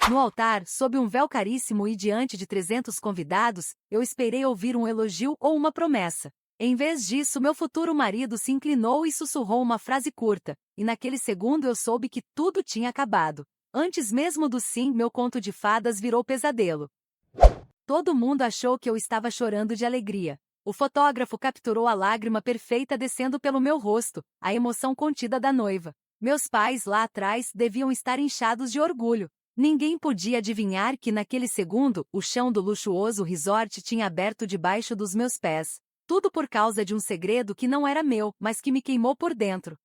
No altar, sob um véu caríssimo e diante de 300 convidados, eu esperei ouvir um elogio ou uma promessa. Em vez disso, meu futuro marido se inclinou e sussurrou uma frase curta, e naquele segundo eu soube que tudo tinha acabado. Antes mesmo do sim, meu conto de fadas virou pesadelo. Todo mundo achou que eu estava chorando de alegria. O fotógrafo capturou a lágrima perfeita descendo pelo meu rosto, a emoção contida da noiva. Meus pais lá atrás deviam estar inchados de orgulho. Ninguém podia adivinhar que naquele segundo, o chão do luxuoso resort tinha aberto debaixo dos meus pés. Tudo por causa de um segredo que não era meu, mas que me queimou por dentro.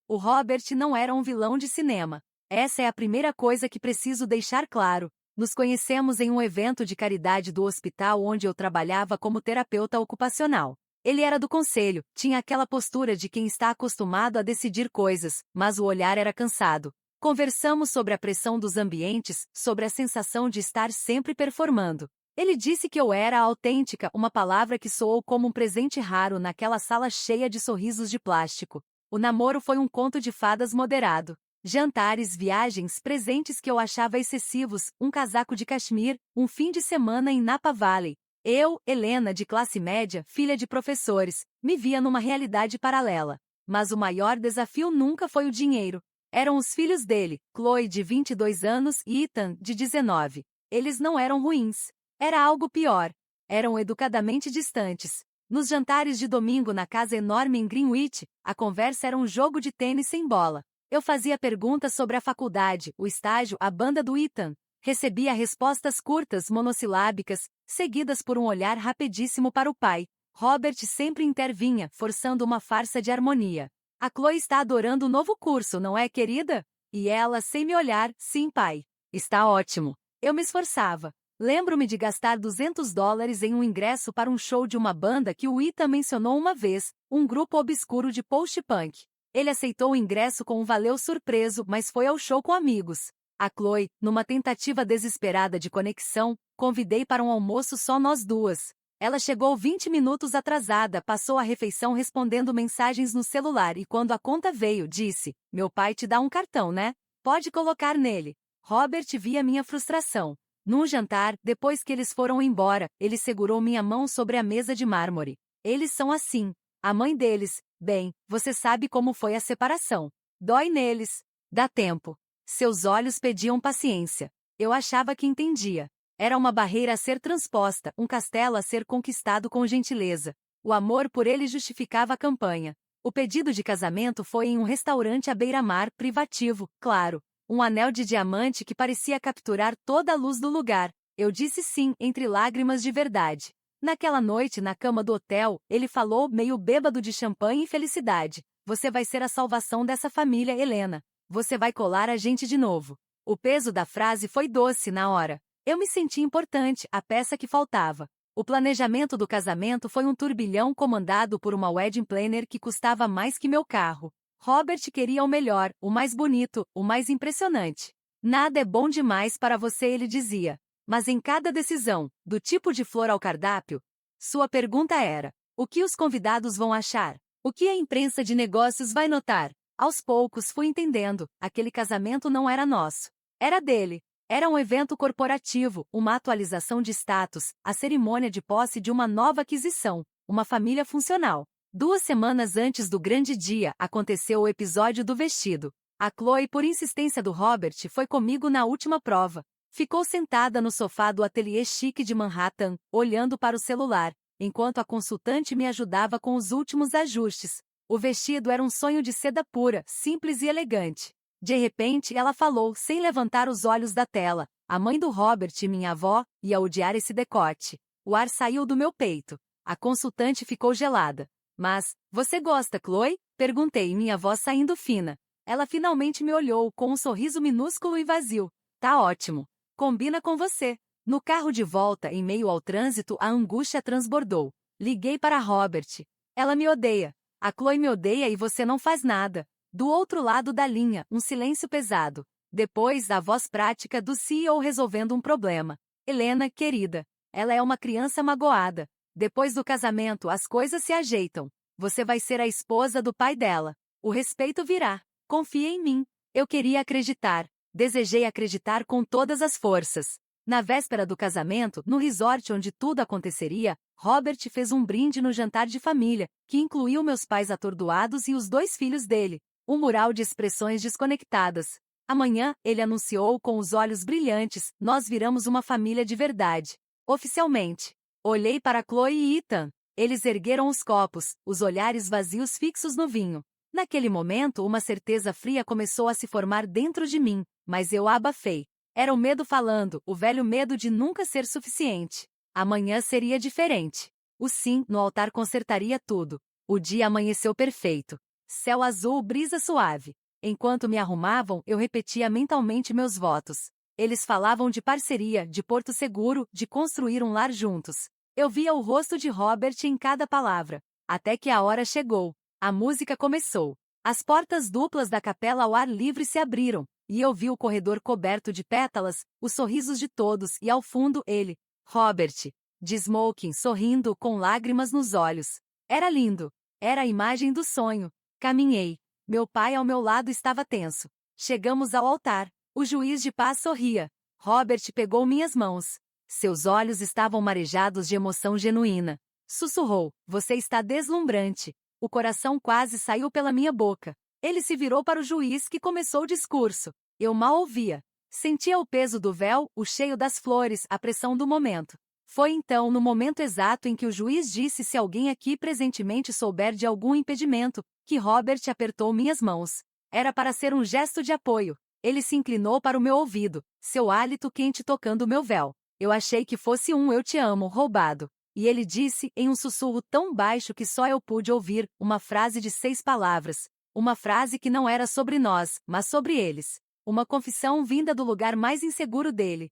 O Robert não era um vilão de cinema. Essa é a primeira coisa que preciso deixar claro. Nos conhecemos em um evento de caridade do hospital onde eu trabalhava como terapeuta ocupacional. Ele era do conselho, tinha aquela postura de quem está acostumado a decidir coisas, mas o olhar era cansado. Conversamos sobre a pressão dos ambientes, sobre a sensação de estar sempre performando. Ele disse que eu era autêntica, uma palavra que soou como um presente raro naquela sala cheia de sorrisos de plástico. O namoro foi um conto de fadas moderado. Jantares, viagens, presentes que eu achava excessivos, um casaco de cachemir, um fim de semana em Napa Valley. Eu, Helena, de classe média, filha de professores, me via numa realidade paralela. Mas o maior desafio nunca foi o dinheiro. Eram os filhos dele, Chloe, de 22 anos, e Ethan, de 19. Eles não eram ruins. Era algo pior. Eram educadamente distantes. Nos jantares de domingo na casa enorme em Greenwich, a conversa era um jogo de tênis sem bola. Eu fazia perguntas sobre a faculdade, o estágio, a banda do Ethan. Recebia respostas curtas, monossilábicas, seguidas por um olhar rapidíssimo para o pai. Robert sempre intervinha, forçando uma farsa de harmonia. A Chloe está adorando o novo curso, não é, querida? E ela, sem me olhar, sim, pai. Está ótimo. Eu me esforçava. Lembro-me de gastar $200 em um ingresso para um show de uma banda que o Ethan mencionou uma vez, um grupo obscuro de post-punk. Ele aceitou o ingresso com um valeu surpreso, mas foi ao show com amigos. A Chloe, numa tentativa desesperada de conexão, convidei para um almoço só nós duas. Ela chegou 20 minutos atrasada, passou a refeição respondendo mensagens no celular e quando a conta veio, disse: "Meu pai te dá um cartão, né? Pode colocar nele." Robert via minha frustração. Num jantar, depois que eles foram embora, ele segurou minha mão sobre a mesa de mármore. Eles são assim. A mãe deles, bem, você sabe como foi a separação. Dói neles. Dá tempo. Seus olhos pediam paciência. Eu achava que entendia. Era uma barreira a ser transposta, um castelo a ser conquistado com gentileza. O amor por ele justificava a campanha. O pedido de casamento foi em um restaurante à beira-mar, privativo, claro. Um anel de diamante que parecia capturar toda a luz do lugar. Eu disse sim, entre lágrimas de verdade. Naquela noite, na cama do hotel, ele falou, meio bêbado de champanhe e felicidade: "Você vai ser a salvação dessa família, Helena. Você vai colar a gente de novo." O peso da frase foi doce na hora. Eu me senti importante, a peça que faltava. O planejamento do casamento foi um turbilhão comandado por uma wedding planner que custava mais que meu carro. Robert queria o melhor, o mais bonito, o mais impressionante. Nada é bom demais para você, ele dizia. Mas em cada decisão, do tipo de flor ao cardápio, sua pergunta era: o que os convidados vão achar? O que a imprensa de negócios vai notar? Aos poucos fui entendendo, aquele casamento não era nosso. Era dele. Era um evento corporativo, uma atualização de status, a cerimônia de posse de uma nova aquisição, uma família funcional. 2 semanas antes do grande dia, aconteceu o episódio do vestido. A Chloe, por insistência do Robert, foi comigo na última prova. Ficou sentada no sofá do ateliê chique de Manhattan, olhando para o celular, enquanto a consultante me ajudava com os últimos ajustes. O vestido era um sonho de seda pura, simples e elegante. De repente, ela falou, sem levantar os olhos da tela: "A mãe do Robert, minha avó, ia odiar esse decote." O ar saiu do meu peito. A consultante ficou gelada. "Mas, você gosta, Chloe?" perguntei, minha voz saindo fina. Ela finalmente me olhou, com um sorriso minúsculo e vazio. "Tá ótimo. Combina com você." No carro de volta, em meio ao trânsito, a angústia transbordou. Liguei para Robert. "Ela me odeia. A Chloe me odeia e você não faz nada." Do outro lado da linha, um silêncio pesado. Depois, a voz prática do CEO resolvendo um problema. "Helena, querida. Ela é uma criança magoada. Depois do casamento, as coisas se ajeitam. Você vai ser a esposa do pai dela. O respeito virá. Confia em mim." Eu queria acreditar. Desejei acreditar com todas as forças. Na véspera do casamento, no resort onde tudo aconteceria, Robert fez um brinde no jantar de família, que incluiu meus pais atordoados e os 2 filhos dele. Um mural de expressões desconectadas. Amanhã, ele anunciou com os olhos brilhantes, nós viramos uma família de verdade. Oficialmente. Olhei para Chloe e Ethan. Eles ergueram os copos, os olhares vazios fixos no vinho. Naquele momento, uma certeza fria começou a se formar dentro de mim, mas eu a abafei. Era o medo falando, o velho medo de nunca ser suficiente. Amanhã seria diferente. O sim no altar consertaria tudo. O dia amanheceu perfeito. Céu azul, brisa suave. Enquanto me arrumavam, eu repetia mentalmente meus votos. Eles falavam de parceria, de porto seguro, de construir um lar juntos. Eu via o rosto de Robert em cada palavra. Até que a hora chegou. A música começou. As portas duplas da capela ao ar livre se abriram, e eu vi o corredor coberto de pétalas, os sorrisos de todos e ao fundo ele, Robert, de smoking, sorrindo com lágrimas nos olhos. Era lindo. Era a imagem do sonho. Caminhei. Meu pai ao meu lado estava tenso. Chegamos ao altar. O juiz de paz sorria. Robert pegou minhas mãos. Seus olhos estavam marejados de emoção genuína. Sussurrou, você está deslumbrante. O coração quase saiu pela minha boca. Ele se virou para o juiz que começou o discurso. Eu mal ouvia. Sentia o peso do véu, o cheio das flores, a pressão do momento. Foi então, no momento exato em que o juiz disse se alguém aqui presentemente souber de algum impedimento, que Robert apertou minhas mãos. Era para ser um gesto de apoio. Ele se inclinou para o meu ouvido, seu hálito quente tocando o meu véu. Eu achei que fosse um eu te amo roubado. E ele disse, em um sussurro tão baixo que só eu pude ouvir, uma frase de 6 palavras. Uma frase que não era sobre nós, mas sobre eles. Uma confissão vinda do lugar mais inseguro dele.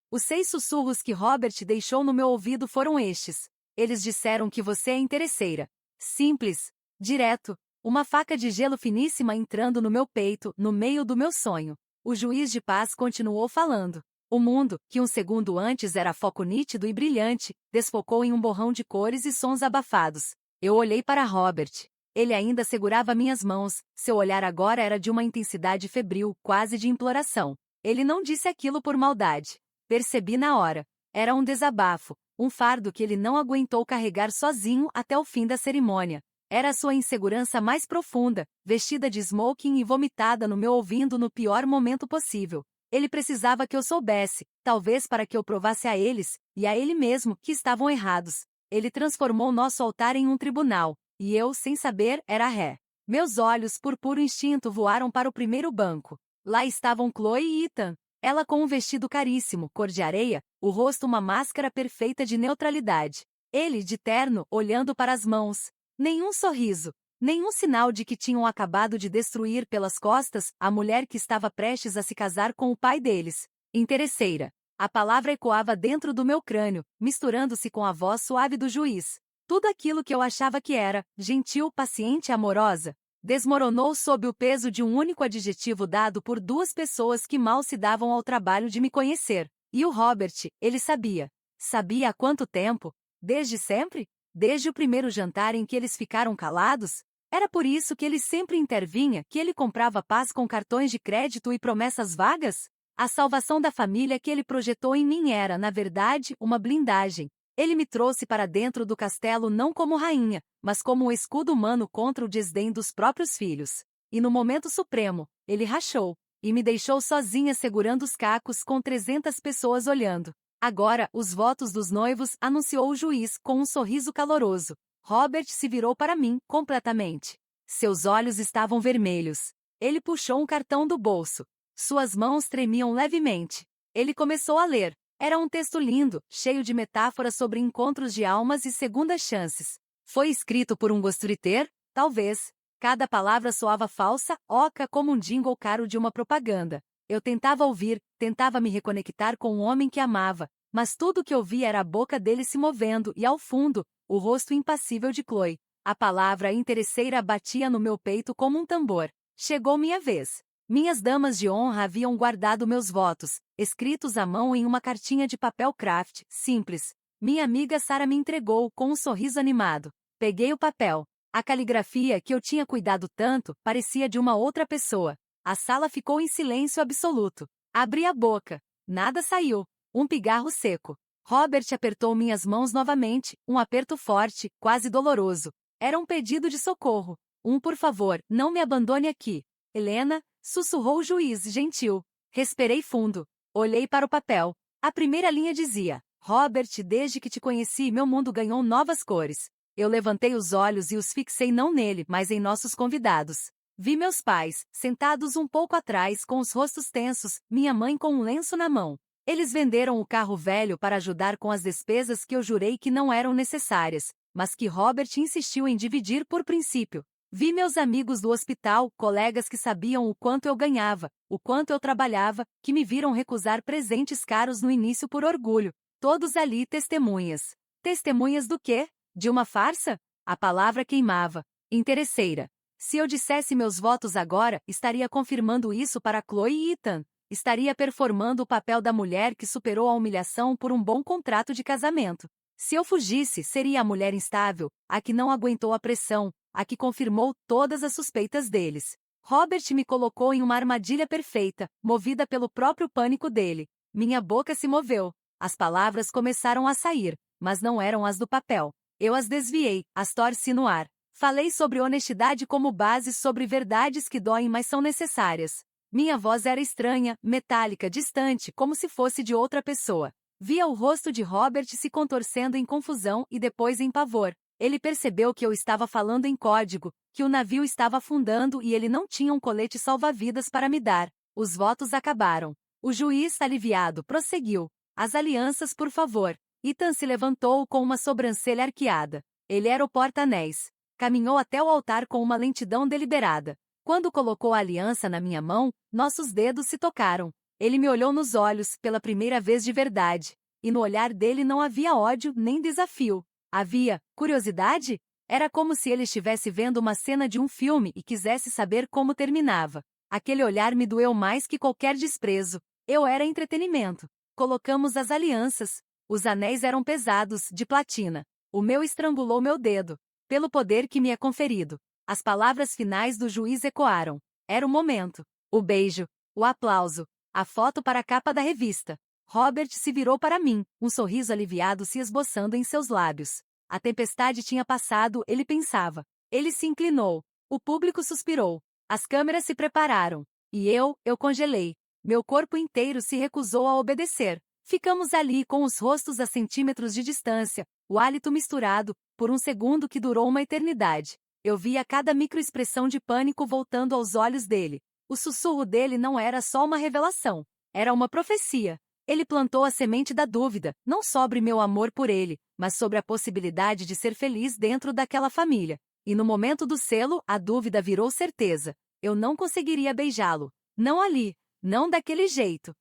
Os 6 sussurros que Robert deixou no meu ouvido foram estes. Eles disseram que você é interesseira. Simples. Direto. Uma faca de gelo finíssima entrando no meu peito, no meio do meu sonho. O juiz de paz continuou falando. O mundo, que um segundo antes era foco nítido e brilhante, desfocou em um borrão de cores e sons abafados. Eu olhei para Robert. Ele ainda segurava minhas mãos, seu olhar agora era de uma intensidade febril, quase de imploração. Ele não disse aquilo por maldade. Percebi na hora. Era um desabafo, um fardo que ele não aguentou carregar sozinho até o fim da cerimônia. Era a sua insegurança mais profunda, vestida de smoking e vomitada no meu ouvido no pior momento possível. Ele precisava que eu soubesse, talvez para que eu provasse a eles, e a ele mesmo, que estavam errados. Ele transformou nosso altar em um tribunal, e eu, sem saber, era ré. Meus olhos, por puro instinto, voaram para o primeiro banco. Lá estavam Chloe e Ethan. Ela com um vestido caríssimo, cor de areia, o rosto uma máscara perfeita de neutralidade. Ele, de terno, olhando para as mãos. Nenhum sorriso. Nenhum sinal de que tinham acabado de destruir pelas costas a mulher que estava prestes a se casar com o pai deles. Interesseira. A palavra ecoava dentro do meu crânio, misturando-se com a voz suave do juiz. Tudo aquilo que eu achava que era, gentil, paciente e amorosa, desmoronou sob o peso de um único adjetivo dado por 2 pessoas que mal se davam ao trabalho de me conhecer. E o Robert, ele sabia. Sabia há quanto tempo? Desde sempre? Desde o primeiro jantar em que eles ficaram calados? Era por isso que ele sempre intervinha, que ele comprava paz com cartões de crédito e promessas vagas? A salvação da família que ele projetou em mim era, na verdade, uma blindagem. Ele me trouxe para dentro do castelo não como rainha, mas como um escudo humano contra o desdém dos próprios filhos. E no momento supremo, ele rachou, e me deixou sozinha segurando os cacos com 300 pessoas olhando. Agora, os votos dos noivos, anunciou o juiz com um sorriso caloroso. Robert se virou para mim, completamente. Seus olhos estavam vermelhos. Ele puxou um cartão do bolso. Suas mãos tremiam levemente. Ele começou a ler. Era um texto lindo, cheio de metáforas sobre encontros de almas e segundas chances. Foi escrito por um ghostwriter? Talvez. Cada palavra soava falsa, oca como um jingle caro de uma propaganda. Eu tentava ouvir, tentava me reconectar com o homem que amava, mas tudo o que ouvia era a boca dele se movendo e, ao fundo, o rosto impassível de Chloe. A palavra interesseira batia no meu peito como um tambor. Chegou minha vez. Minhas damas de honra haviam guardado meus votos, escritos à mão em uma cartinha de papel craft, simples. Minha amiga Sarah me entregou com um sorriso animado. Peguei o papel. A caligrafia que eu tinha cuidado tanto parecia de uma outra pessoa. A sala ficou em silêncio absoluto. Abri a boca. Nada saiu. Um pigarro seco. Robert apertou minhas mãos novamente, um aperto forte, quase doloroso. Era um pedido de socorro. Por favor, não me abandone aqui. Helena, sussurrou o juiz, gentil. Respirei fundo. Olhei para o papel. A primeira linha dizia: Robert, desde que te conheci, meu mundo ganhou novas cores. Eu levantei os olhos e os fixei não nele, mas em nossos convidados. Vi meus pais, sentados um pouco atrás com os rostos tensos, minha mãe com um lenço na mão. Eles venderam o carro velho para ajudar com as despesas que eu jurei que não eram necessárias, mas que Robert insistiu em dividir por princípio. Vi meus amigos do hospital, colegas que sabiam o quanto eu ganhava, o quanto eu trabalhava, que me viram recusar presentes caros no início por orgulho. Todos ali testemunhas. Testemunhas do quê? De uma farsa? A palavra queimava. Interesseira. Se eu dissesse meus votos agora, estaria confirmando isso para Chloe e Ethan. Estaria performando o papel da mulher que superou a humilhação por um bom contrato de casamento. Se eu fugisse, seria a mulher instável, a que não aguentou a pressão, a que confirmou todas as suspeitas deles. Robert me colocou em uma armadilha perfeita, movida pelo próprio pânico dele. Minha boca se moveu. As palavras começaram a sair, mas não eram as do papel. Eu as desviei, as torci no ar. Falei sobre honestidade como base sobre verdades que doem mas são necessárias. Minha voz era estranha, metálica, distante, como se fosse de outra pessoa. Via o rosto de Robert se contorcendo em confusão e depois em pavor. Ele percebeu que eu estava falando em código, que o navio estava afundando e ele não tinha um colete salva-vidas para me dar. Os votos acabaram. O juiz, aliviado, prosseguiu. As alianças, por favor. Ethan se levantou com uma sobrancelha arqueada. Ele era o porta-anéis. Caminhou até o altar com uma lentidão deliberada. Quando colocou a aliança na minha mão, nossos dedos se tocaram. Ele me olhou nos olhos, pela primeira vez de verdade. E no olhar dele não havia ódio nem desafio. Havia curiosidade? Era como se ele estivesse vendo uma cena de um filme e quisesse saber como terminava. Aquele olhar me doeu mais que qualquer desprezo. Eu era entretenimento. Colocamos as alianças. Os anéis eram pesados, de platina. O meu estrangulou meu dedo. Pelo poder que me é conferido. As palavras finais do juiz ecoaram. Era o momento. O beijo. O aplauso. A foto para a capa da revista. Robert se virou para mim, um sorriso aliviado se esboçando em seus lábios. A tempestade tinha passado, ele pensava. Ele se inclinou. O público suspirou. As câmeras se prepararam. E eu congelei. Meu corpo inteiro se recusou a obedecer. Ficamos ali com os rostos a centímetros de distância, o hálito misturado, por um segundo que durou uma eternidade. Eu via cada microexpressão de pânico voltando aos olhos dele. O sussurro dele não era só uma revelação. Era uma profecia. Ele plantou a semente da dúvida, não sobre meu amor por ele, mas sobre a possibilidade de ser feliz dentro daquela família. E no momento do selo, a dúvida virou certeza. Eu não conseguiria beijá-lo. Não ali. Não daquele jeito.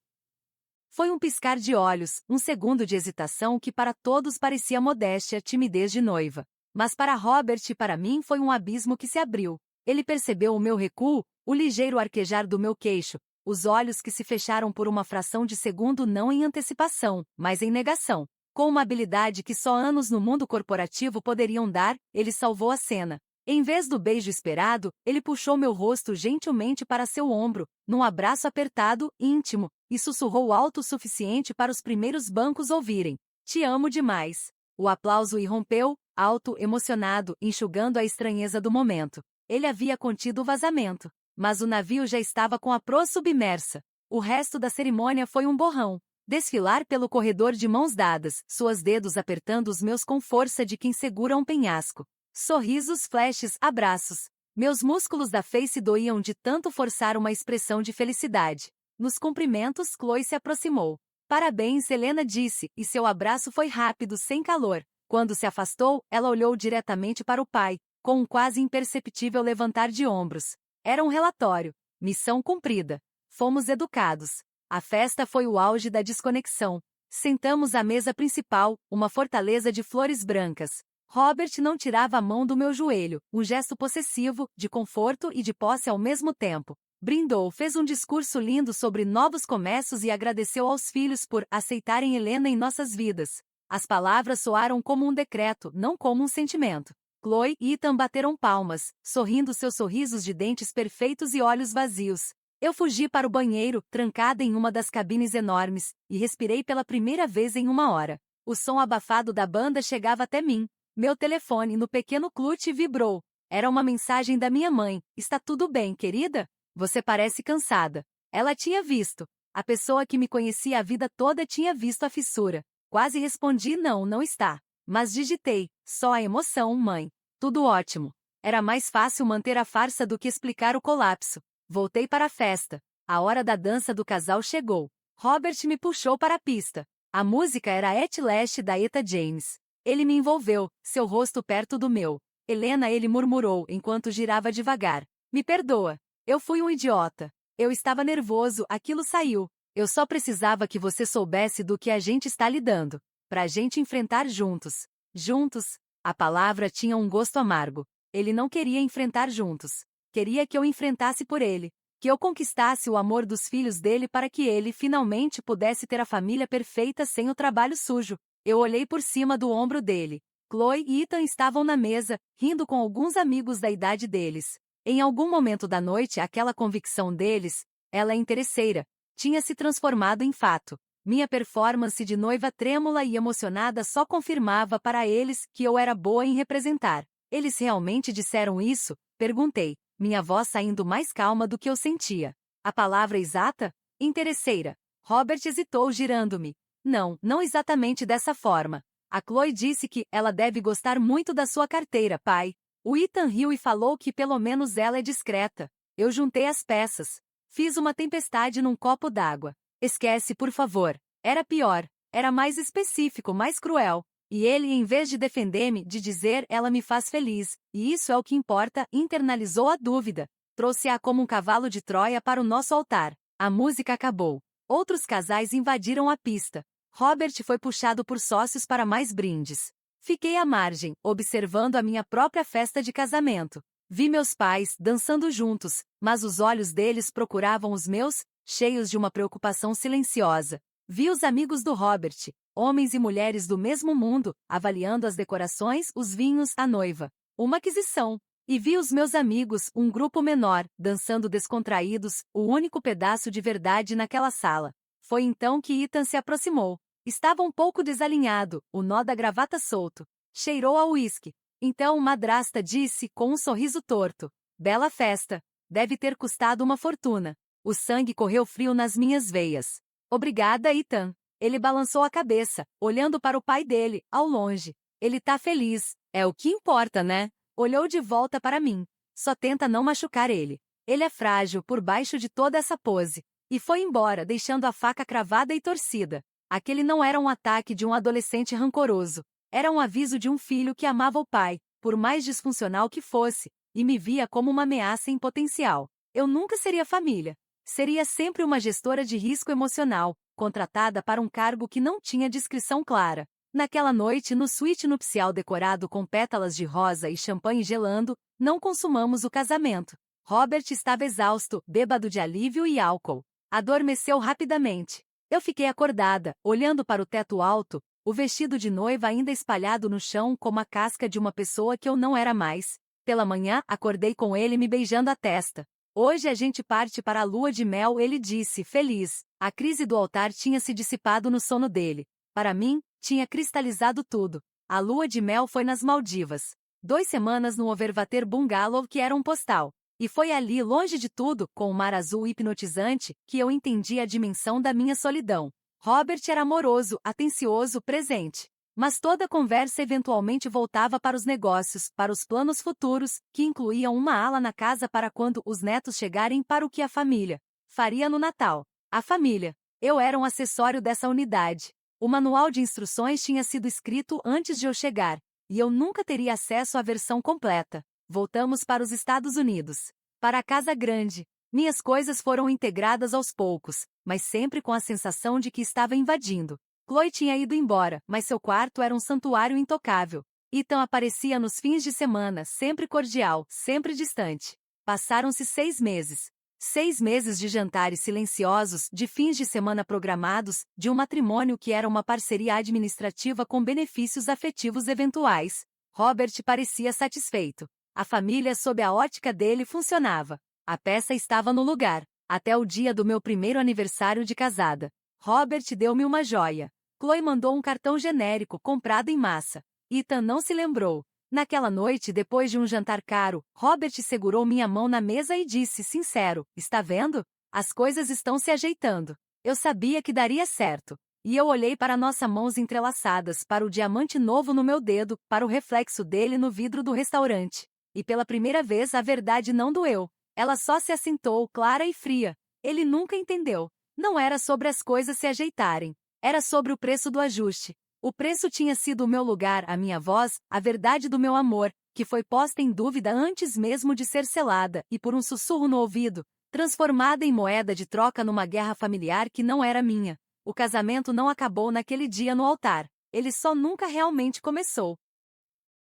Foi um piscar de olhos, um segundo de hesitação que para todos parecia modéstia, timidez de noiva. Mas para Robert e para mim foi um abismo que se abriu. Ele percebeu o meu recuo, o ligeiro arquejar do meu queixo, os olhos que se fecharam por uma fração de segundo não em antecipação, mas em negação. Com uma habilidade que só anos no mundo corporativo poderiam dar, ele salvou a cena. Em vez do beijo esperado, ele puxou meu rosto gentilmente para seu ombro, num abraço apertado, íntimo, e sussurrou alto o suficiente para os primeiros bancos ouvirem. Te amo demais. O aplauso irrompeu, alto, emocionado, enxugando a estranheza do momento. Ele havia contido o vazamento, mas o navio já estava com a proa submersa. O resto da cerimônia foi um borrão. Desfilar pelo corredor de mãos dadas, suas dedos apertando os meus com força de quem segura um penhasco. Sorrisos, flashes, abraços. Meus músculos da face doíam de tanto forçar uma expressão de felicidade. Nos cumprimentos, Chloe se aproximou. Parabéns, Helena disse, e seu abraço foi rápido, sem calor. Quando se afastou, ela olhou diretamente para o pai, com um quase imperceptível levantar de ombros. Era um relatório. Missão cumprida. Fomos educados. A festa foi o auge da desconexão. Sentamos à mesa principal, uma fortaleza de flores brancas. Robert não tirava a mão do meu joelho, um gesto possessivo, de conforto e de posse ao mesmo tempo. Brindou, fez um discurso lindo sobre novos começos e agradeceu aos filhos por aceitarem Helena em nossas vidas. As palavras soaram como um decreto, não como um sentimento. Chloe e Ethan bateram palmas, sorrindo seus sorrisos de dentes perfeitos e olhos vazios. Eu fugi para o banheiro, trancada em uma das cabines enormes, e respirei pela primeira vez em uma hora. O som abafado da banda chegava até mim. Meu telefone no pequeno clutch vibrou. Era uma mensagem da minha mãe. Está tudo bem, querida? Você parece cansada. Ela tinha visto. A pessoa que me conhecia a vida toda tinha visto a fissura. Quase respondi não, não está. Mas digitei. Só a emoção, mãe. Tudo ótimo. Era mais fácil manter a farsa do que explicar o colapso. Voltei para a festa. A hora da dança do casal chegou. Robert me puxou para a pista. A música era At Last da Etta James. Ele me envolveu, seu rosto perto do meu. Helena, ele murmurou enquanto girava devagar. Me perdoa. Eu fui um idiota. Eu estava nervoso, aquilo saiu. Eu só precisava que você soubesse do que a gente está lidando. Pra gente enfrentar juntos. Juntos? A palavra tinha um gosto amargo. Ele não queria enfrentar juntos. Queria que eu enfrentasse por ele. Que eu conquistasse o amor dos filhos dele para que ele finalmente pudesse ter a família perfeita sem o trabalho sujo. Eu olhei por cima do ombro dele. Chloe e Ethan estavam na mesa, rindo com alguns amigos da idade deles. Em algum momento da noite, aquela convicção deles, ela é interesseira, tinha se transformado em fato. Minha performance de noiva trêmula e emocionada só confirmava para eles que eu era boa em representar. Eles realmente disseram isso? Perguntei, minha voz saindo mais calma do que eu sentia. A palavra exata? Interesseira. Robert hesitou girando-me. Não, não exatamente dessa forma. A Chloe disse que ela deve gostar muito da sua carteira, pai. O Ethan riu e falou que pelo menos ela é discreta. Eu juntei as peças. Fiz uma tempestade num copo d'água. Esquece, por favor. Era pior. Era mais específico, mais cruel. E ele, em vez de defender-me, de dizer ela me faz feliz, e isso é o que importa, internalizou a dúvida. Trouxe-a como um cavalo de Troia para o nosso altar. A música acabou. Outros casais invadiram a pista. Robert foi puxado por sócios para mais brindes. Fiquei à margem, observando a minha própria festa de casamento. Vi meus pais dançando juntos, mas os olhos deles procuravam os meus, cheios de uma preocupação silenciosa. Vi os amigos do Robert, homens e mulheres do mesmo mundo, avaliando as decorações, os vinhos, a noiva. Uma aquisição. E vi os meus amigos, um grupo menor, dançando descontraídos, o único pedaço de verdade naquela sala. Foi então que Ethan se aproximou. Estava um pouco desalinhado, o nó da gravata solto. Cheirou a uísque. Então madrasta disse com um sorriso torto. Bela festa. Deve ter custado uma fortuna. O sangue correu frio nas minhas veias. Obrigada, Ethan. Ele balançou a cabeça, olhando para o pai dele, ao longe. Ele tá feliz. É o que importa, né? Olhou de volta para mim. Só tenta não machucar ele. Ele é frágil por baixo de toda essa pose. E foi embora, deixando a faca cravada e torcida. Aquele não era um ataque de um adolescente rancoroso. Era um aviso de um filho que amava o pai, por mais disfuncional que fosse, e me via como uma ameaça em potencial. Eu nunca seria família. Seria sempre uma gestora de risco emocional, contratada para um cargo que não tinha descrição clara. Naquela noite, no suíte nupcial decorado com pétalas de rosa e champanhe gelando, não consumamos o casamento. Robert estava exausto, bêbado de alívio e álcool. Adormeceu rapidamente. Eu fiquei acordada, olhando para o teto alto, o vestido de noiva ainda espalhado no chão como a casca de uma pessoa que eu não era mais. Pela manhã, acordei com ele me beijando a testa. Hoje a gente parte para a lua de mel, ele disse, feliz. A crise do altar tinha se dissipado no sono dele. Para mim, tinha cristalizado tudo. A lua de mel foi nas Maldivas. 2 semanas no Overwater Bungalow que era um postal. E foi ali, longe de tudo, com o mar azul hipnotizante, que eu entendi a dimensão da minha solidão. Robert era amoroso, atencioso, presente. Mas toda a conversa eventualmente voltava para os negócios, para os planos futuros, que incluíam uma ala na casa para quando os netos chegarem, para o que a família faria no Natal. A família. Eu era um acessório dessa unidade. O manual de instruções tinha sido escrito antes de eu chegar, e eu nunca teria acesso à versão completa. Voltamos para os Estados Unidos. Para a casa grande. Minhas coisas foram integradas aos poucos, mas sempre com a sensação de que estava invadindo. Chloe tinha ido embora, mas seu quarto era um santuário intocável. Ethan aparecia nos fins de semana, sempre cordial, sempre distante. Passaram-se 6 meses. 6 meses de jantares silenciosos, de fins de semana programados, de um matrimônio que era uma parceria administrativa com benefícios afetivos eventuais. Robert parecia satisfeito. A família, sob a ótica dele, funcionava. A peça estava no lugar. Até o dia do meu primeiro aniversário de casada. Robert deu-me uma joia. Chloe mandou um cartão genérico comprado em massa. Ethan não se lembrou. Naquela noite, depois de um jantar caro, Robert segurou minha mão na mesa e disse sincero: "Está vendo? As coisas estão se ajeitando. Eu sabia que daria certo." E eu olhei para nossas mãos entrelaçadas, para o diamante novo no meu dedo, para o reflexo dele no vidro do restaurante. E pela primeira vez a verdade não doeu. Ela só se assentou, clara e fria. Ele nunca entendeu. Não era sobre as coisas se ajeitarem. Era sobre o preço do ajuste. O preço tinha sido o meu lugar, a minha voz, a verdade do meu amor, que foi posta em dúvida antes mesmo de ser selada, e por um sussurro no ouvido, transformada em moeda de troca numa guerra familiar que não era minha. O casamento não acabou naquele dia no altar. Ele só nunca realmente começou.